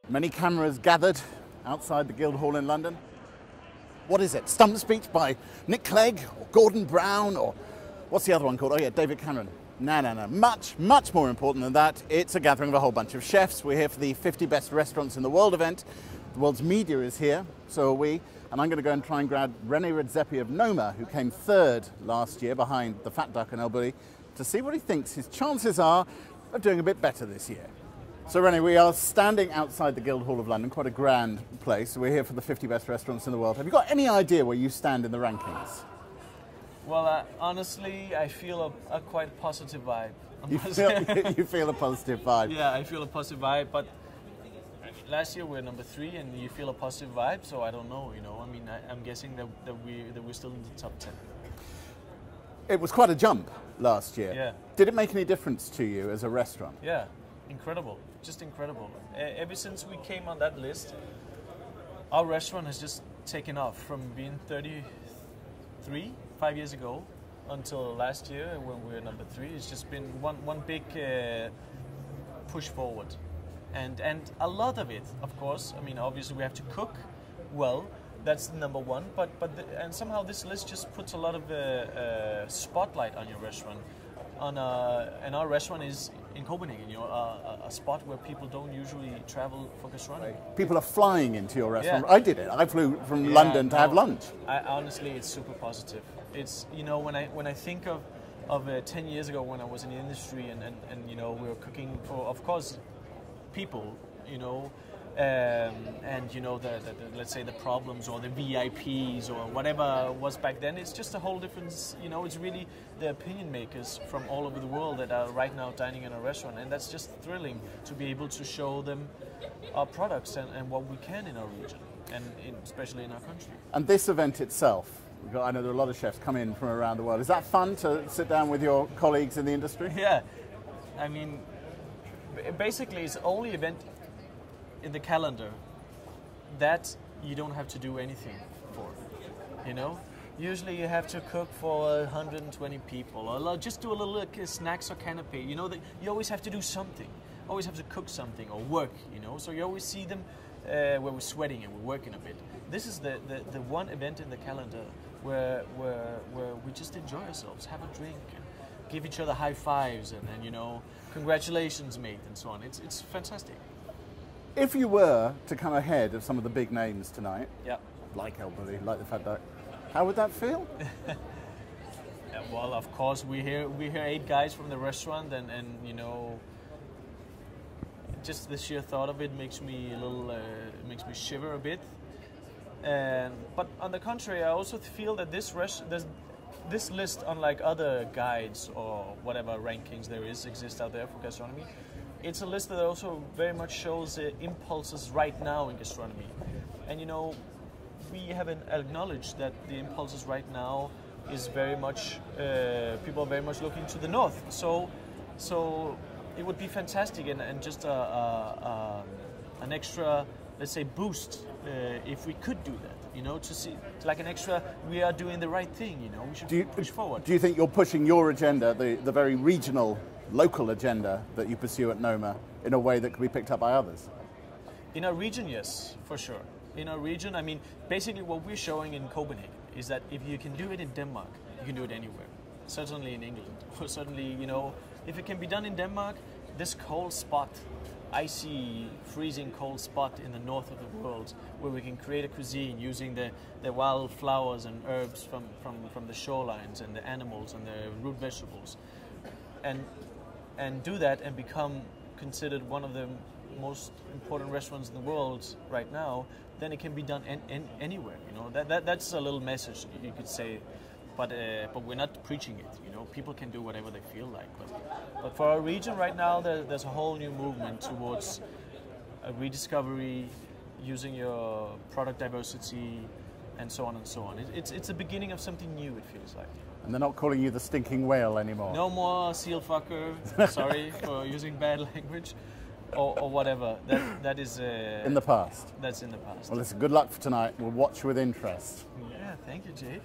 Many cameras gathered outside the Guildhall in London. What is it? Stump speech by Nick Clegg or Gordon Brown or what's the other one called? Oh yeah, David Cameron. No. Much more important than that. It's a gathering of a whole bunch of chefs. We're here for the 50 Best Restaurants in the World event. The world's media is here, so are we. And I'm going to go and try and grab Rene Redzepi of Noma, who came third last year behind the Fat Duck and El Bulli, to see what he thinks his chances are of doing a bit better this year. So Rene, we are standing outside the Guildhall of London, quite a grand place. We're here for the 50 Best Restaurants in the World. Have you got any idea where you stand in the rankings? Well, honestly, I feel a quite positive vibe. You feel a positive vibe? Yeah, I feel a positive vibe, but last year we were number 3 and you feel a positive vibe, so I don't know, I mean, I'm guessing that we're still in the top 10. It was quite a jump last year. Yeah. Did it make any difference to you as a restaurant? Yeah, incredible, just incredible. Ever since we came on that list, our restaurant has just taken off from being 33 5 years ago until last year when we were number 3. It's just been one big push forward. And a lot of it, of course, I mean, obviously we have to cook well. That's number 1. And somehow this list just puts a lot of spotlight on your restaurant. And our restaurant is in Copenhagen, a spot where people don't usually travel for gastronomy. People are flying into your restaurant. Yeah. I did it. I flew from London to have lunch. Honestly, it's super positive. It's when I think of 10 years ago when I was in the industry and we were cooking for, of course, people, and the let's say the problems or the VIPs or whatever was back then. It's just a whole different, it's really the opinion makers from all over the world that are right now dining in a restaurant, and that's just thrilling to be able to show them our products and what we can in our region and especially in our country. And this event itself, I know there are a lot of chefs come in from around the world. Is that fun to sit down with your colleagues in the industry? Yeah, I mean, basically it's the only event in the calendar that you don't have to do anything for, Usually you have to cook for 120 people or just do a little snacks or canapé, that you always have to do something, always have to cook something or work, so you always see them where we're sweating and we're working a bit. This is the one event in the calendar where we just enjoy ourselves, have a drink, and give each other high fives and congratulations mate and so on. It's fantastic. If you were to come ahead of some of the big names tonight, yeah, like El Bulli, like the Fat Duck, how would that feel? Yeah, well, of course, we hear 8 guys from the restaurant, and just the sheer thought of it makes me makes me shiver a bit. But on the contrary, I also feel that this list, unlike other guides or whatever rankings there exist out there for gastronomy, it's a list that also very much shows impulses right now in gastronomy. And we haven't acknowledged that the impulses right now is very much, people are very much looking to the north. So it would be fantastic and just an extra, let's say, boost if we could do that, to see, like an extra, we are doing the right thing, we should push forward. Do you think you're pushing your agenda, the very regional, local agenda that you pursue at Noma, in a way that can be picked up by others? In our region, yes, for sure. In our region, I mean, basically what we're showing in Copenhagen is that if you can do it in Denmark, you can do it anywhere. Certainly in England, or certainly, if it can be done in Denmark, this cold spot, icy, freezing cold spot in the north of the world, where we can create a cuisine using the wild flowers and herbs from the shorelines and the animals and the root vegetables, and do that and become considered one of the most important restaurants in the world right now, then it can be done anywhere. That's a little message you could say, but we're not preaching it. People can do whatever they feel like. But for our region right now, there's a whole new movement towards a rediscovery, using your product diversity, and so on and so on. It's the beginning of something new, it feels like. And they're not calling you the stinking whale anymore. No more seal fucker. Sorry for using bad language. Or whatever. That is... in the past. That's in the past. Well, listen, good luck for tonight. We'll watch with interest. Yeah, thank you, Jay.